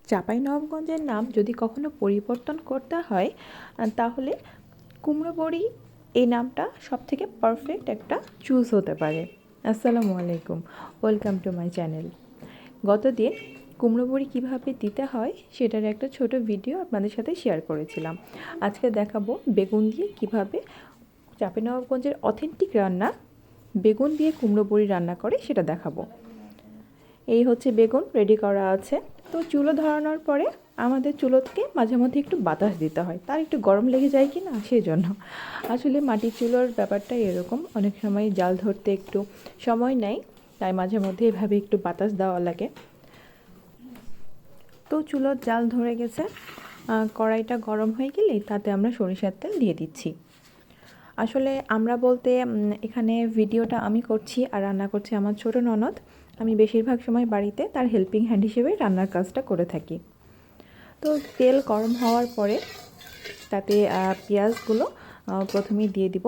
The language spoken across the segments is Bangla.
চাঁপাইনবাবগঞ্জের নাম যদি কখনো পরিবর্তন করতে হয় তাহলে কুমড়ো বড়ি এই নামটা সবথেকে পারফেক্ট একটা চুজ হতে পারে। আসসালামু আলাইকুম, ওয়েলকাম টু মাই চ্যানেল। গতদিন কুমড়ো বড়ি কীভাবে দিতে হয় সেটার একটা ছোট ভিডিও আপনাদের সাথে শেয়ার করেছিলাম। আজকে দেখাবো বেগুন দিয়ে কীভাবে চাঁপাইনবাবগঞ্জের অথেন্টিক রান্না বেগুন দিয়ে কুমড়ো বড়ি রান্না করে সেটা দেখাবো। এই হচ্ছে বেগুন রেডি করা আছে। তো চুলো ধরানোর পরে আমাদের চুলো থেকে মাঝে মধ্যে একটু বাতাস দিতে হয়, তার একটু গরম লেগে যায় কি না সেই জন্য। আসলে মাটির চুলোর ব্যাপারটা এরকম, অনেক সময় জাল ধরতে একটু সময় নেয়, তাই মাঝে মধ্যে এভাবে একটু বাতাস দেওয়া লাগে। তো চুলোর জাল ধরে গেছে, কড়াইটা গরম হয়ে গেলেই তাতে আমরা সরিষার তেল দিয়ে দিচ্ছি। আসলে আমরা বলতে এখানে ভিডিওটা আমি করছি আর রান্না করছি আমার ছোট ননদ। আমি বেশিরভাগ সময় বাড়িতে তার হেল্পিং হ্যান্ড হিসেবে রান্নার কাজটা করে থাকি। তো তেল গরম হওয়ার পরে তাতে পেঁয়াজগুলো প্রথমেই দিয়ে দিব।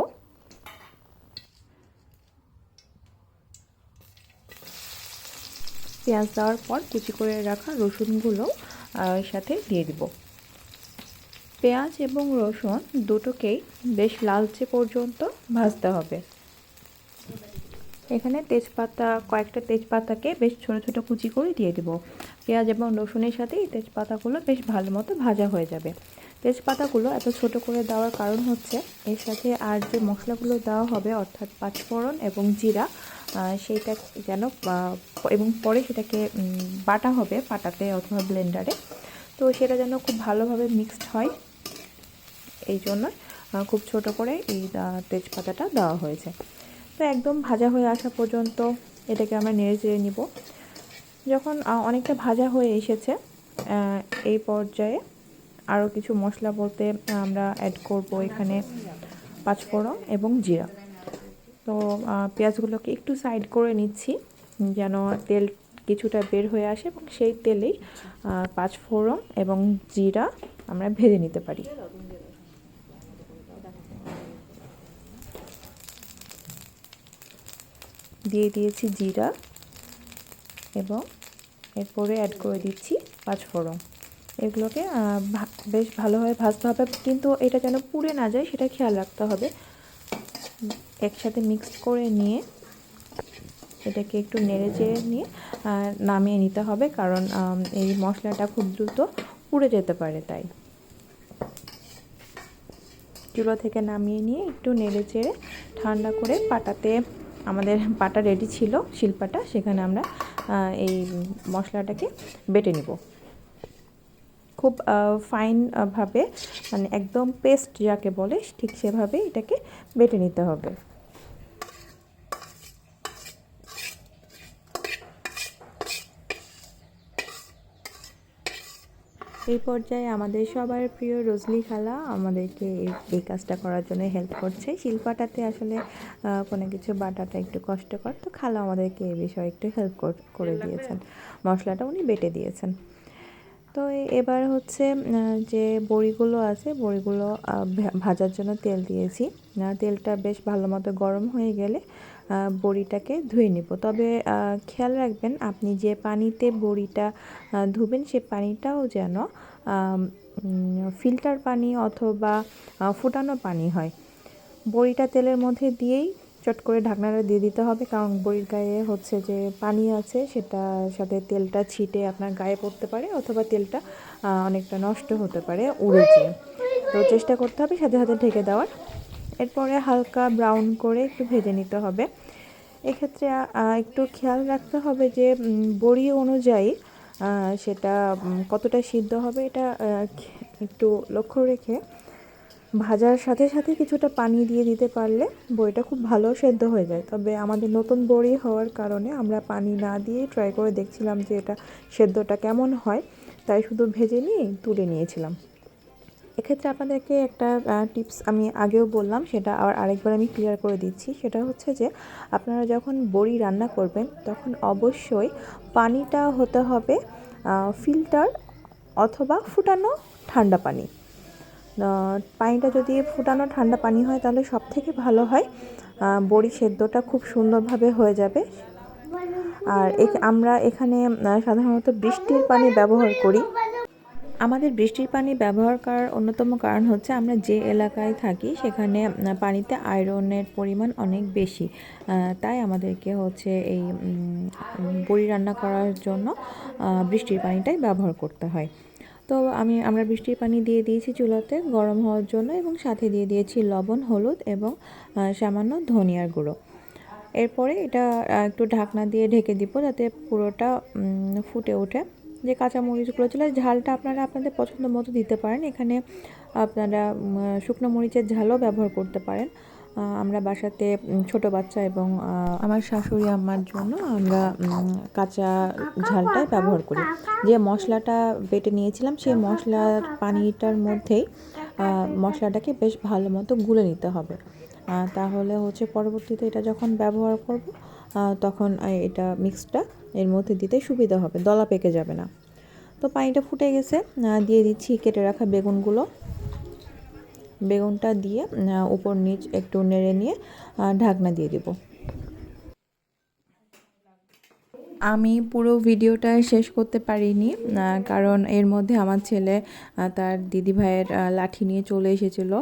পেঁয়াজ দেওয়ার পর কুচি করে রাখা রসুনগুলো এর সাথে দিয়ে দিব। পেঁয়াজ এবং রসুন দুটোকেই বেশ লালচে পর্যন্ত ভাজতে হবে। এখানে তেজপাতা, কয়েকটা তেজপাতাকে বেশ ছোট ছোট কুচি করে দিয়ে দেব। পেঁয়াজ এবং রসুনের সাথে এই তেজপাতাগুলো বেশ ভালো মতো ভাজা হয়ে যাবে। তেজপাতাগুলো এত ছোট করে দেওয়ার কারণ হচ্ছে এর সাথে আর যে মশলাগুলো দেওয়া হবে অর্থাৎ পাঁচফোড়ন এবং জিরা, সেইটা যেন এবং পরে সেটাকে বাটা হবে পাটাতে অথবা ব্লেন্ডারে, তো সেটা যেন খুব ভালোভাবে মিক্সড হয়, এই জন্য খুব ছোট করে এই তেজপাতাটা দেওয়া হয়েছে। তো একদম ভাজা হয়ে আসা পর্যন্ত এটাকে আমরা নেড়ে চেড়ে নিব। যখন অনেকটা ভাজা হয়ে এসেছে এই পর্যায়ে আরও কিছু মশলা বলতে আমরা অ্যাড করব এখানে পাঁচফোড়ন এবং জিরা। তো পেঁয়াজগুলোকে একটু সাইড করে নিচ্ছি যেন তেল কিছুটা বের হয়ে আসে এবং সেই তেলেই পাঁচফোড়ন এবং জিরা আমরা ভেজে নিতে পারি। দিয়ে দিয়েছি জিরা এবং এরপরে অ্যাড করে দিচ্ছি পাঁচফোড়ন। এগুলোকে বেশ ভালোভাবে ভাজতে হবে, কিন্তু এটা যেন পুড়ে না যায় সেটা খেয়াল রাখতে হবে। একসাথে মিক্সড করে নিয়ে এটাকে একটু নেড়ে চেড়ে নিয়ে নামিয়ে নিতে হবে, কারণ এই মশলাটা খুব দ্রুত পুড়ে যেতে পারে। তাই চুলো থেকে নামিয়ে নিয়ে একটু নেড়ে চেড়ে ঠান্ডা করে পাটাতে, আমাদের পাটা রেডি ছিল শিলপাটা, সেখানে আমরা এই মশলাটাকে বেটে নিব। খুব ফাইনভাবে, মানে একদম পেস্ট যাকে বলে ঠিক সেভাবে এটাকে বেটে নিতে হবে। এই পর্যায়ে আমাদের সবার প্রিয় রোজলি খালা আমাদেরকে এই কাজটা করার জন্য হেল্প করছে। শিলপাটাতে আসলে কোনো কিছু বাটাটা একটু কষ্টকর, তো খালা আমাদেরকে এই বিষয়ে একটু হেল্প করে দিয়েছেন, মশলাটা উনি বেটে দিয়েছেন। তো এবার হচ্ছে যে বড়িগুলো আছে, বড়িগুলো ভাজার জন্য তেল দিয়েছি। তেলটা বেশ ভালো মতো গরম হয়ে গেলে বড়িটাকে ধুয়ে নিব। তবে খেয়াল রাখবেন আপনি যে পানিতে বড়িটা ধুবেন সে পানিটাও যেন ফিল্টার পানি অথবা ফুটানো পানি হয়। বড়িটা তেলের মধ্যে দিয়েই চট করে ঢাকনাটা দিয়ে দিতে হবে, কারণ বড়ির গায়ে হচ্ছে যে পানি আছে, সেটার সাথে তেলটা ছিটে আপনার গায়ে পড়তে পারে অথবা তেলটা অনেকটা নষ্ট হতে পারে উড়ে যেয়ে। তো চেষ্টা করতে হবে সাথে সাথে ঢেকে দেওয়ার। এরপরে হালকা ব্রাউন করে একটু ভেজে নিতে হবে। এক্ষেত্রে একটু খেয়াল রাখতে হবে যে বড়ি অনুযায়ী সেটা কতটা সিদ্ধ হবে, এটা একটু লক্ষ্য রেখে ভাজার সাথে সাথে কিছুটা পানি দিয়ে দিতে পারলে বড়িটা খুব ভালো সেদ্ধ হয়ে যায়। তবে আমাদের নতুন বড়ি হওয়ার কারণে আমরা পানি না দিয়ে ট্রাই করে দেখছিলাম যে এটা সেদ্ধটা কেমন হয়, তাই শুধু ভেজে নিয়ে তুলে নিয়েছিলাম। এক্ষেত্রে আপনাদেরকে একটা টিপস আমি আগেও বললাম, সেটা আরেকবার আমি ক্লিয়ার করে দিচ্ছি। সেটা হচ্ছে যে আপনারা যখন বড়ি রান্না করবেন তখন অবশ্যই পানিটা হতে হবে ফিল্টার অথবা ফুটানো ঠান্ডা পানি। পানিটা যদি ফুটানো ঠান্ডা পানি হয় তাহলে সব থেকে ভালো হয়, বড়ি সেদ্ধটা খুব সুন্দরভাবে হয়ে যাবে। আর আমরা এখানে সাধারণত বৃষ্টির পানি ব্যবহার করি, আমাদের বৃষ্টির পানি ব্যবহার করার অন্যতম কারণ হচ্ছে আমরা যে এলাকায় থাকি সেখানে পানিতে আয়রনের পরিমাণ অনেক বেশি। তাই আমাদেরকে হচ্ছে এই বড়ি রান্না করার জন্য বৃষ্টির পানিটাই ব্যবহার করতে হয়। তো আমরা বৃষ্টির পানি দিয়ে দিয়েছি চুলাতে গরম হওয়ার জন্য এবং সাথে দিয়ে দিয়েছি লবণ, হলুদ এবং সামান্য ধনিয়ার গুঁড়ো। এরপরে এটা একটু ঢাকনা দিয়ে ঢেকে দিব যাতে পুরোটা ফুটে ওঠে। যে কাঁচামরিচগুলো ছিল ঝালটা আপনারা আপনাদের পছন্দ মতো দিতে পারেন। এখানে আপনারা শুকনো মরিচের ঝালও ব্যবহার করতে পারেন। আমরা বাসাতে ছোট বাচ্চা এবং আমার শাশুড়ি আম্মার জন্য আমরা কাঁচা ঝালটাই ব্যবহার করি। যে মশলাটা বেটে নিয়েছিলাম সেই মশলার পানিটার মধ্যেই মশলাটাকে বেশ ভালো মতো গুলে নিতে হবে। তাহলে হচ্ছে পরবর্তীতে এটা যখন ব্যবহার করব তখন এটা মিক্সটা এর মধ্যে দিতে সুবিধা হবে, দলা পেকে যাবে না। তো পানিটা ফুটে গেছে, দিয়ে দিচ্ছি কেটে রাখা বেগুনটা দিয়ে উপর নিচ একটু নেড়ে নিয়ে ঢাকনা দিয়ে দেব। আমি পুরো ভিডিওটা শেষ করতে পারিনি, কারণ এর মধ্যে আমার ছেলে তার দিদিভাইয়ের লাঠি নিয়ে চলে এসেছিলো।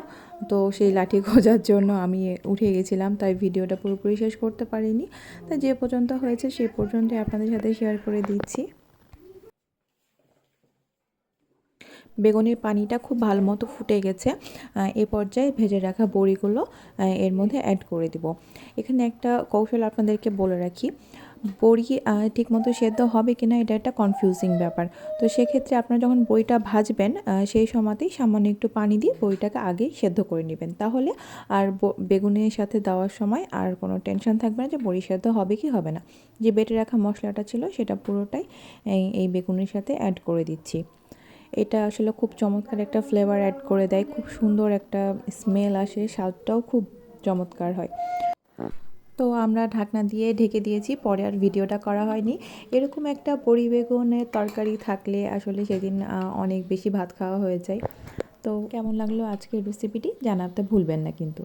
তো সেই লাঠি খোঁজার জন্য আমি উঠে গেছিলাম, তাই ভিডিওটা পুরোপুরি শেষ করতে পারিনি। তাই যে পর্যন্ত হয়েছে সেই পর্যন্তই আপনাদের সাথে শেয়ার করে দিচ্ছি। বেগুনের পানিটা খুব ভালো মতো ফুটে গেছে। এ পর্যায়ে ভেজে রাখা বড়িগুলো এর মধ্যে অ্যাড করে দিব। এখানে একটা কৌশল আপনাদেরকে বলে রাখি, বড়ি ঠিকমতো সেদ্ধ হবে কিনা এটা একটা কনফিউজিং ব্যাপার। তো সেক্ষেত্রে আপনারা যখন বড়িটা ভাজবেন সেই সময়তেই সামান্য একটু পানি দিয়ে বড়িটাকে আগেই সেদ্ধ করে নেবেন, তাহলে আর বেগুনের সাথে দেওয়ার সময় আর কোনো টেনশন থাকবে না যে বড়ি সেদ্ধ হবে কি হবে না। যে বেটে রাখা মশলাটা ছিল সেটা পুরোটাই এই বেগুনের সাথে অ্যাড করে দিচ্ছি। এটা আসলে খুব চমৎকার একটা ফ্লেভার অ্যাড করে দেয়, খুব সুন্দর একটা স্মেল আসে, স্বাদটাও খুব চমৎকার হয়। তো আমরা ঢাকনা দিয়ে ঢেকে দিয়েছি, পরে আর ভিডিওটা করা হয়নি। এরকম একটা বড়ি বেগুনের তরকারি থাকলে আসলে সেদিন অনেক বেশি ভাত খাওয়া হয়ে যায়। তো কেমন লাগলো আজকের রেসিপিটি জানাতে ভুলবেন না কিন্তু।